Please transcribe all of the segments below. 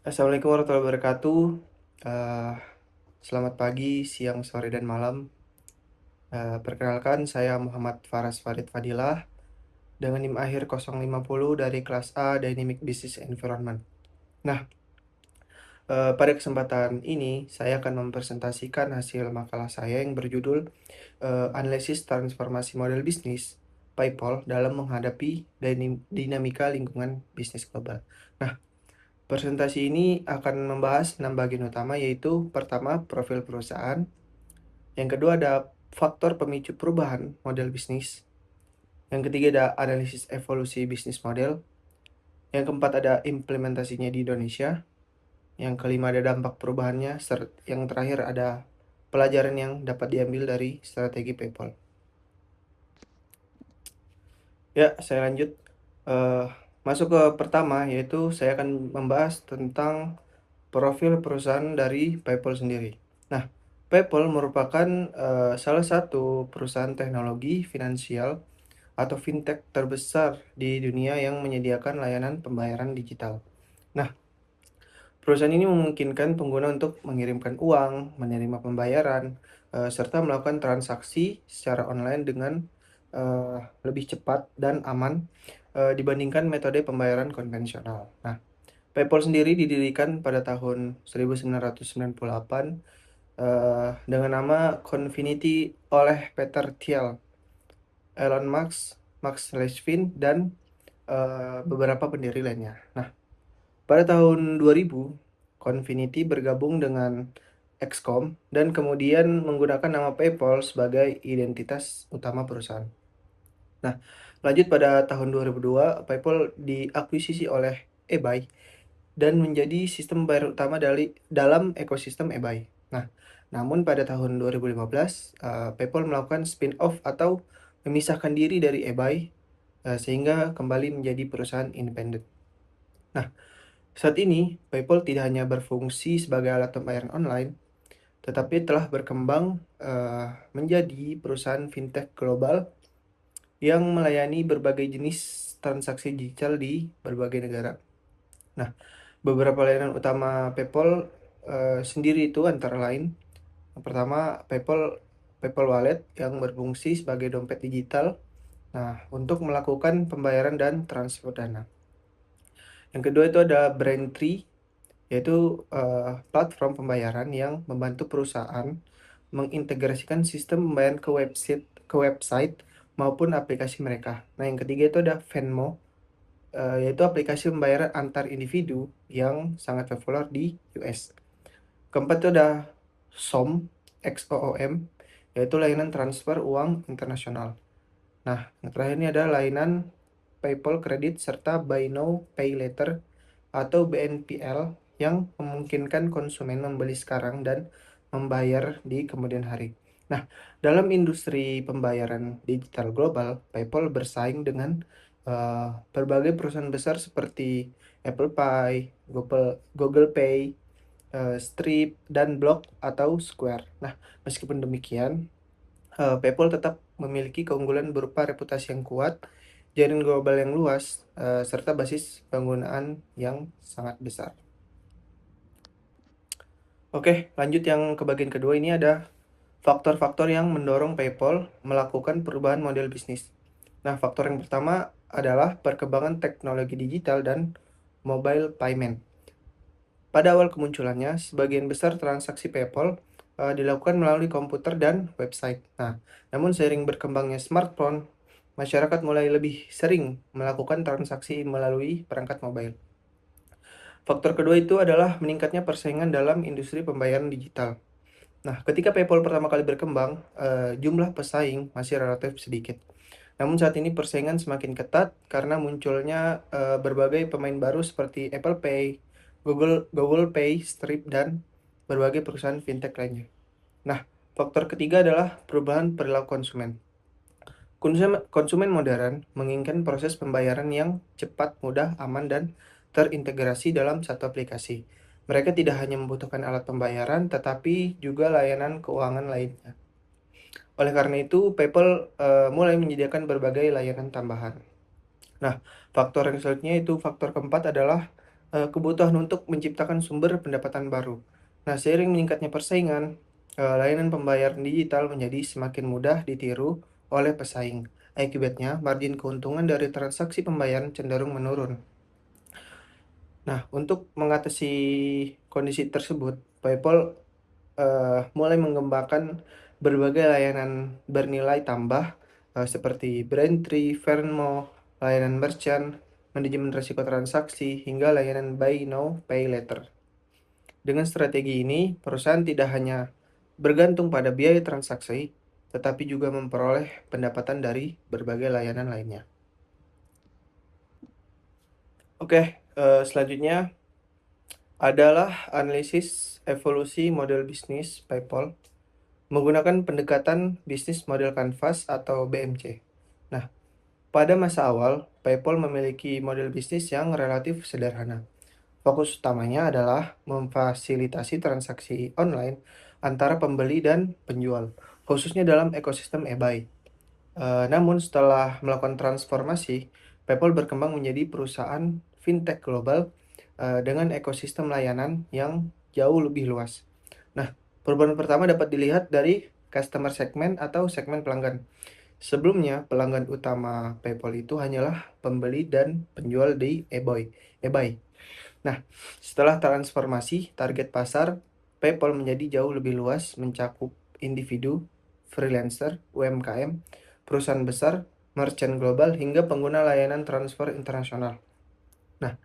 Assalamualaikum warahmatullahi wabarakatuh. Eh, Selamat pagi, siang, sore, dan malam. Perkenalkan, saya Muhammad Faras Farid Fadilah dengan NIM akhir 050 dari kelas A Dynamic Business Environment. Nah, pada kesempatan ini saya akan mempresentasikan hasil makalah saya yang berjudul Analisis Transformasi Model Bisnis PayPal dalam menghadapi dinamika lingkungan bisnis global. Nah, presentasi ini akan membahas 6 bagian utama, yaitu pertama, profil perusahaan. Yang kedua ada faktor pemicu perubahan model bisnis. Yang ketiga ada analisis evolusi bisnis model. Yang keempat ada implementasinya di Indonesia. Yang kelima ada dampak perubahannya. Yang terakhir ada pelajaran yang dapat diambil dari strategi PayPal. Ya, saya lanjut. Eh, Masuk ke pertama, yaitu saya akan membahas tentang profil perusahaan dari PayPal sendiri. Nah, PayPal merupakan salah satu perusahaan teknologi finansial atau fintech terbesar di dunia yang menyediakan layanan pembayaran digital. Nah, perusahaan ini memungkinkan pengguna untuk mengirimkan uang, menerima pembayaran, serta melakukan transaksi secara online dengan lebih cepat dan aman dibandingkan metode pembayaran konvensional. Nah, PayPal sendiri didirikan pada tahun 1998 dengan nama Confinity oleh Peter Thiel, Elon Musk, Max Levchin, dan beberapa pendiri lainnya. Nah, pada tahun 2000, Confinity bergabung dengan XCOM dan kemudian menggunakan nama PayPal sebagai identitas utama perusahaan. Nah, lanjut pada tahun 2002, PayPal diakuisisi oleh eBay dan menjadi sistem pembayaran utama dalam ekosistem eBay. Nah, namun pada tahun 2015, PayPal melakukan spin-off atau memisahkan diri dari eBay sehingga kembali menjadi perusahaan independen. Nah, saat ini PayPal tidak hanya berfungsi sebagai alat pembayaran online, tetapi telah berkembang menjadi perusahaan fintech global yang melayani berbagai jenis transaksi digital di berbagai negara. Nah, beberapa layanan utama PayPal sendiri itu antara lain, yang pertama PayPal Wallet yang berfungsi sebagai dompet digital. Nah, untuk melakukan pembayaran dan transfer dana. Yang kedua itu ada Braintree, yaitu platform pembayaran yang membantu perusahaan mengintegrasikan sistem pembayaran ke website maupun aplikasi mereka. Nah, yang ketiga itu ada Venmo, yaitu aplikasi pembayaran antar individu yang sangat populer di US. Keempat itu ada XOOM, yaitu layanan transfer uang internasional. Nah, yang terakhir ini ada layanan PayPal Credit serta Buy Now Pay Later atau BNPL yang memungkinkan konsumen membeli sekarang dan membayar di kemudian hari. Nah, dalam industri pembayaran digital global, PayPal bersaing dengan berbagai perusahaan besar seperti Apple Pay, Google Pay, Stripe, dan Block atau Square. Nah, meskipun demikian, PayPal tetap memiliki keunggulan berupa reputasi yang kuat, jaringan global yang luas, serta basis penggunaan yang sangat besar. Oke, lanjut yang ke bagian kedua, ini ada faktor-faktor yang mendorong PayPal melakukan perubahan model bisnis. Nah, faktor yang pertama adalah perkembangan teknologi digital dan mobile payment. Pada awal kemunculannya, sebagian besar transaksi PayPal dilakukan melalui komputer dan website. Nah, namun seiring berkembangnya smartphone, masyarakat mulai lebih sering melakukan transaksi melalui perangkat mobile. Faktor kedua itu adalah meningkatnya persaingan dalam industri pembayaran digital. Nah, ketika PayPal pertama kali berkembang, jumlah pesaing masih relatif sedikit. Namun saat ini persaingan semakin ketat karena munculnya berbagai pemain baru seperti Apple Pay, Google Pay, Stripe, dan berbagai perusahaan fintech lainnya. Nah, faktor ketiga adalah perubahan perilaku konsumen. Konsumen modern menginginkan proses pembayaran yang cepat, mudah, aman, dan terintegrasi dalam satu aplikasi. Mereka tidak hanya membutuhkan alat pembayaran, tetapi juga layanan keuangan lainnya. Oleh karena itu, PayPal mulai menyediakan berbagai layanan tambahan. Nah, faktor yang selanjutnya itu faktor keempat adalah kebutuhan untuk menciptakan sumber pendapatan baru. Nah, seiring meningkatnya persaingan, layanan pembayaran digital menjadi semakin mudah ditiru oleh pesaing. Akibatnya, margin keuntungan dari transaksi pembayaran cenderung menurun. Nah, untuk mengatasi kondisi tersebut, PayPal mulai mengembangkan berbagai layanan bernilai tambah, seperti Braintree, Venmo, layanan merchant, manajemen risiko transaksi, hingga layanan Buy Now, Pay Later. Dengan strategi ini, perusahaan tidak hanya bergantung pada biaya transaksi, tetapi juga memperoleh pendapatan dari berbagai layanan lainnya. Oke, selanjutnya adalah analisis evolusi model bisnis PayPal menggunakan pendekatan bisnis model kanvas atau BMC. Nah, pada masa awal, PayPal memiliki model bisnis yang relatif sederhana. Fokus utamanya adalah memfasilitasi transaksi online antara pembeli dan penjual, khususnya dalam ekosistem eBay. Namun setelah melakukan transformasi, PayPal berkembang menjadi perusahaan fintech global dengan ekosistem layanan yang jauh lebih luas. Nah, perubahan pertama dapat dilihat dari customer segment atau segmen pelanggan. Sebelumnya, pelanggan utama PayPal itu hanyalah pembeli dan penjual di eBay. Nah, setelah transformasi, target pasar PayPal menjadi jauh lebih luas, mencakup individu, freelancer, UMKM, perusahaan besar, merchant global, hingga pengguna layanan transfer internasional. Nah,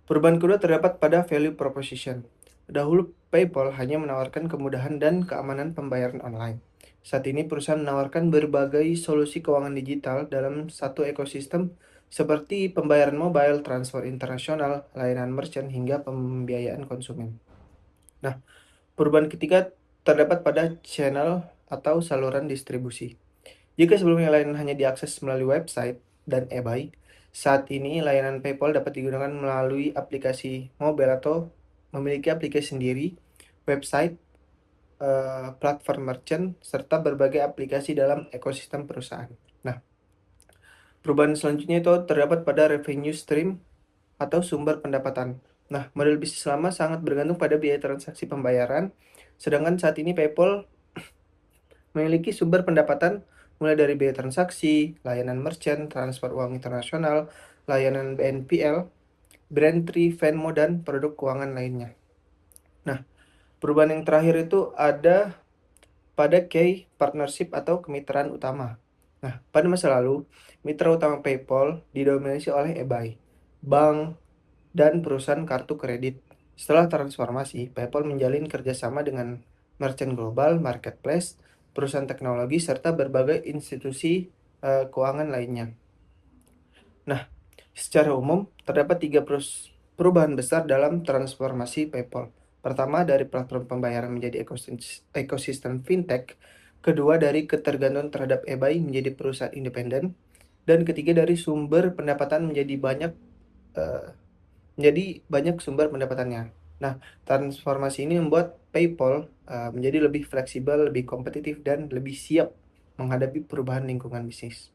perubahan kedua terdapat pada value proposition. Dahulu, PayPal hanya menawarkan kemudahan dan keamanan pembayaran online. Saat ini, perusahaan menawarkan berbagai solusi keuangan digital dalam satu ekosistem seperti pembayaran mobile, transfer internasional, layanan merchant, hingga pembiayaan konsumen. Nah, perubahan ketiga terdapat pada channel atau saluran distribusi. Jika sebelumnya layanan hanya diakses melalui website dan eBay, saat ini layanan PayPal dapat digunakan melalui aplikasi mobile atau memiliki aplikasi sendiri, website, platform merchant, serta berbagai aplikasi dalam ekosistem perusahaan. Nah, perubahan selanjutnya itu terdapat pada revenue stream atau sumber pendapatan. Nah, model bisnis lama sangat bergantung pada biaya transaksi pembayaran, sedangkan saat ini PayPal memiliki sumber pendapatan mulai dari biaya transaksi, layanan merchant, transfer uang internasional, layanan BNPL, Braintree, Venmo, dan produk keuangan lainnya. Nah, perubahan yang terakhir itu ada pada key partnership atau kemitraan utama. Nah, pada masa lalu, mitra utama PayPal didominasi oleh eBay, bank, dan perusahaan kartu kredit. Setelah transformasi, PayPal menjalin kerjasama dengan merchant global, marketplace, perusahaan teknologi, serta berbagai institusi keuangan lainnya. Nah, secara umum, terdapat tiga perubahan besar dalam transformasi PayPal. Pertama, dari platform pembayaran menjadi ekosistem fintech. Kedua, dari ketergantungan terhadap eBay menjadi perusahaan independen. Dan ketiga, dari sumber pendapatan eh, menjadi banyak sumber pendapatannya. Nah, transformasi ini membuat PayPal menjadi lebih fleksibel, lebih kompetitif, dan lebih siap menghadapi perubahan lingkungan bisnis.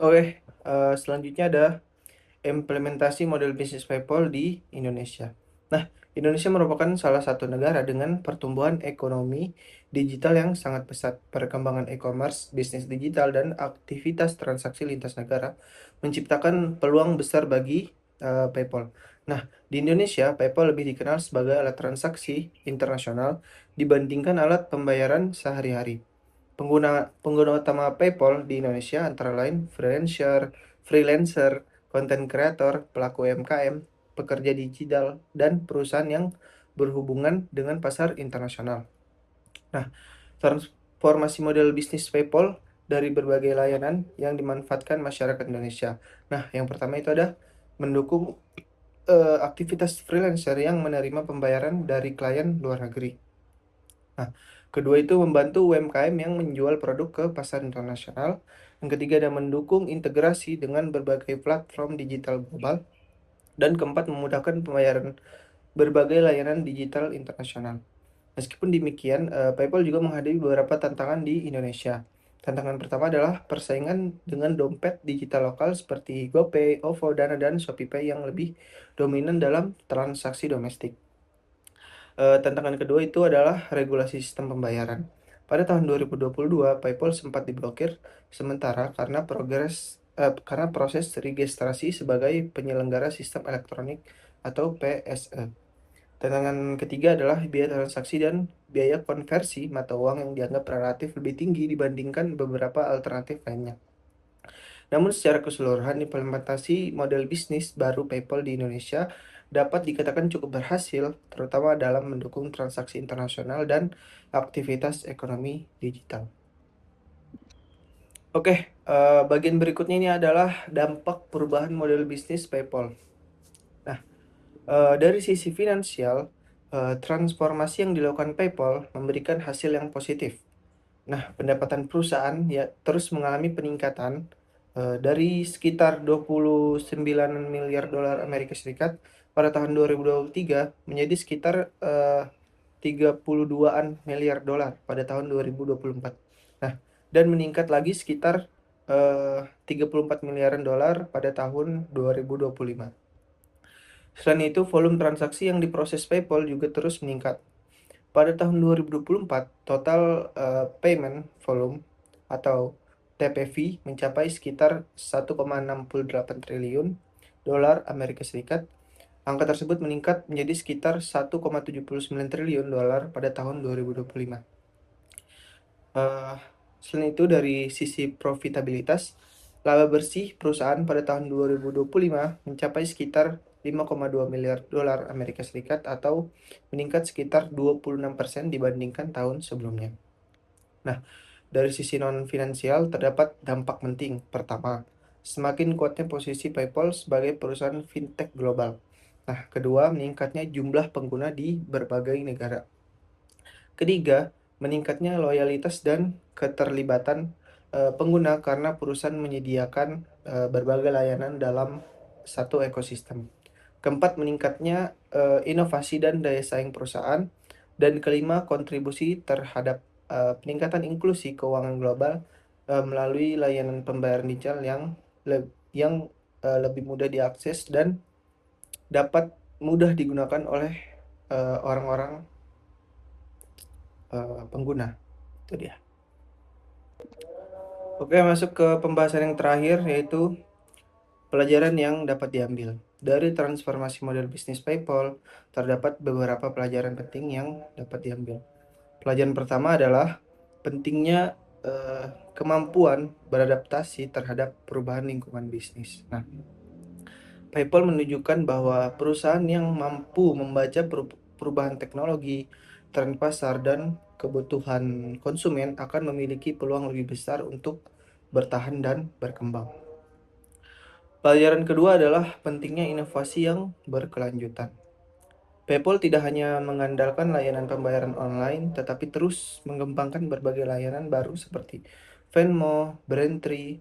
Oke, selanjutnya ada implementasi model bisnis PayPal di Indonesia. Nah, Indonesia merupakan salah satu negara dengan pertumbuhan ekonomi digital yang sangat pesat. Perkembangan e-commerce, bisnis digital, dan aktivitas transaksi lintas negara menciptakan peluang besar bagi PayPal. Nah, di Indonesia, PayPal lebih dikenal sebagai alat transaksi internasional dibandingkan alat pembayaran sehari-hari. Pengguna utama PayPal di Indonesia antara lain freelancer, konten kreator, pelaku UMKM, pekerja digital, dan perusahaan yang berhubungan dengan pasar internasional. Nah, transformasi model bisnis PayPal dari berbagai layanan yang dimanfaatkan masyarakat Indonesia. Nah, yang pertama itu ada mendukung aktivitas freelancer yang menerima pembayaran dari klien luar negeri. Nah, kedua itu membantu UMKM yang menjual produk ke pasar internasional. Yang ketiga ada mendukung integrasi dengan berbagai platform digital global. Dan keempat memudahkan pembayaran berbagai layanan digital internasional. Meskipun demikian, PayPal juga menghadapi beberapa tantangan di Indonesia. Tantangan pertama adalah persaingan dengan dompet digital lokal seperti GoPay, OVO, Dana, dan ShopeePay yang lebih dominan dalam transaksi domestik. Tantangan kedua itu adalah regulasi sistem pembayaran. Pada tahun 2022, PayPal sempat diblokir sementara karena proses registrasi sebagai penyelenggara sistem elektronik atau PSE. Tantangan ketiga adalah biaya transaksi dan biaya konversi mata uang yang dianggap relatif lebih tinggi dibandingkan beberapa alternatif lainnya. Namun secara keseluruhan, implementasi model bisnis baru PayPal di Indonesia dapat dikatakan cukup berhasil, terutama dalam mendukung transaksi internasional dan aktivitas ekonomi digital. Oke, bagian berikutnya ini adalah dampak perubahan model bisnis PayPal. Nah, dari sisi finansial, transformasi yang dilakukan PayPal memberikan hasil yang positif. Nah, pendapatan perusahaan ya terus mengalami peningkatan dari sekitar 29 miliar dolar Amerika Serikat pada tahun 2023 menjadi sekitar 32-an miliar dolar pada tahun 2024. Nah, dan meningkat lagi sekitar 34 miliaran dolar pada tahun 2025. Selain itu, volume transaksi yang diproses PayPal juga terus meningkat. Pada tahun 2024, total payment volume atau TPV mencapai sekitar 1,68 triliun dolar Amerika Serikat. Angka tersebut meningkat menjadi sekitar 1,79 triliun dolar pada tahun 2025. Eh, Selain itu, dari sisi profitabilitas, laba bersih perusahaan pada tahun 2025 mencapai sekitar 5,2 miliar dolar Amerika Serikat atau meningkat sekitar 26% dibandingkan tahun sebelumnya. Nah, dari sisi non-finansial terdapat dampak penting. Pertama, semakin kuatnya posisi PayPal sebagai perusahaan fintech global. Nah, kedua, meningkatnya jumlah pengguna di berbagai negara. Ketiga, meningkatnya loyalitas dan keterlibatan pengguna karena perusahaan menyediakan berbagai layanan dalam satu ekosistem. Keempat, meningkatnya inovasi dan daya saing perusahaan. Dan kelima, kontribusi terhadap peningkatan inklusi keuangan global melalui layanan pembayaran digital yang lebih mudah diakses dan dapat mudah digunakan oleh orang-orang pengguna. Itu dia. Oke, masuk ke pembahasan yang terakhir yaitu pelajaran yang dapat diambil. Dari transformasi model bisnis PayPal, terdapat beberapa pelajaran penting yang dapat diambil. Pelajaran pertama adalah pentingnya kemampuan beradaptasi terhadap perubahan lingkungan bisnis. Nah, PayPal menunjukkan bahwa perusahaan yang mampu membaca perubahan teknologi, tren pasar, dan kebutuhan konsumen akan memiliki peluang lebih besar untuk bertahan dan berkembang. Pelajaran kedua adalah pentingnya inovasi yang berkelanjutan. PayPal tidak hanya mengandalkan layanan pembayaran online, tetapi terus mengembangkan berbagai layanan baru seperti Venmo, Braintree,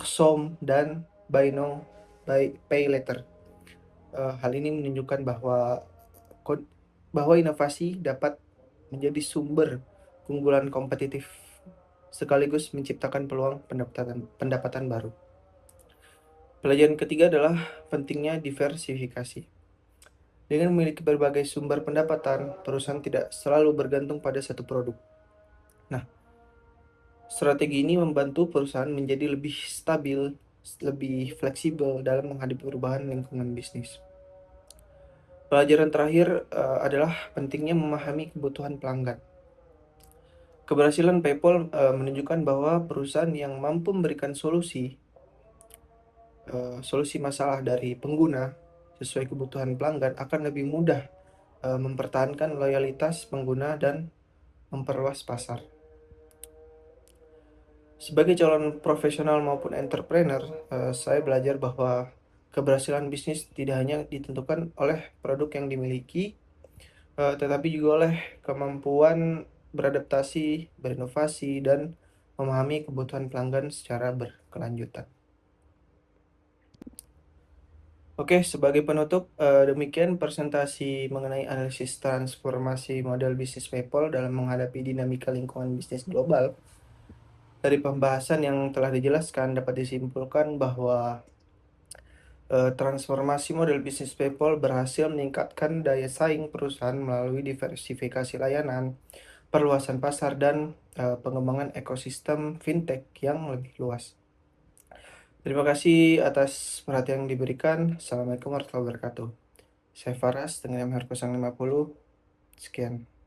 Xom, dan Buy Now, Pay Later. Hal ini menunjukkan bahwa inovasi dapat menjadi sumber keunggulan kompetitif sekaligus menciptakan peluang pendapatan baru. Pelajaran ketiga adalah pentingnya diversifikasi. Dengan memiliki berbagai sumber pendapatan, perusahaan tidak selalu bergantung pada satu produk. Nah, strategi ini membantu perusahaan menjadi lebih stabil, lebih fleksibel dalam menghadapi perubahan lingkungan bisnis. Pelajaran terakhir adalah pentingnya memahami kebutuhan pelanggan. Keberhasilan PayPal menunjukkan bahwa perusahaan yang mampu memberikan solusi masalah dari pengguna sesuai kebutuhan pelanggan akan lebih mudah mempertahankan loyalitas pengguna dan memperluas pasar. Sebagai calon profesional maupun entrepreneur, saya belajar bahwa keberhasilan bisnis tidak hanya ditentukan oleh produk yang dimiliki, tetapi juga oleh kemampuan beradaptasi, berinovasi, dan memahami kebutuhan pelanggan secara berkelanjutan. Oke, sebagai penutup, demikian presentasi mengenai analisis transformasi model bisnis PayPal dalam menghadapi dinamika lingkungan bisnis global. dari pembahasan yang telah dijelaskan dapat disimpulkan bahwa transformasi model bisnis PayPal berhasil meningkatkan daya saing perusahaan melalui diversifikasi layanan, perluasan pasar, dan pengembangan ekosistem fintech yang lebih luas. Terima kasih atas perhatian yang diberikan. Assalamualaikum warahmatullahi wabarakatuh. Saya Faras dengan MH 050. Sekian.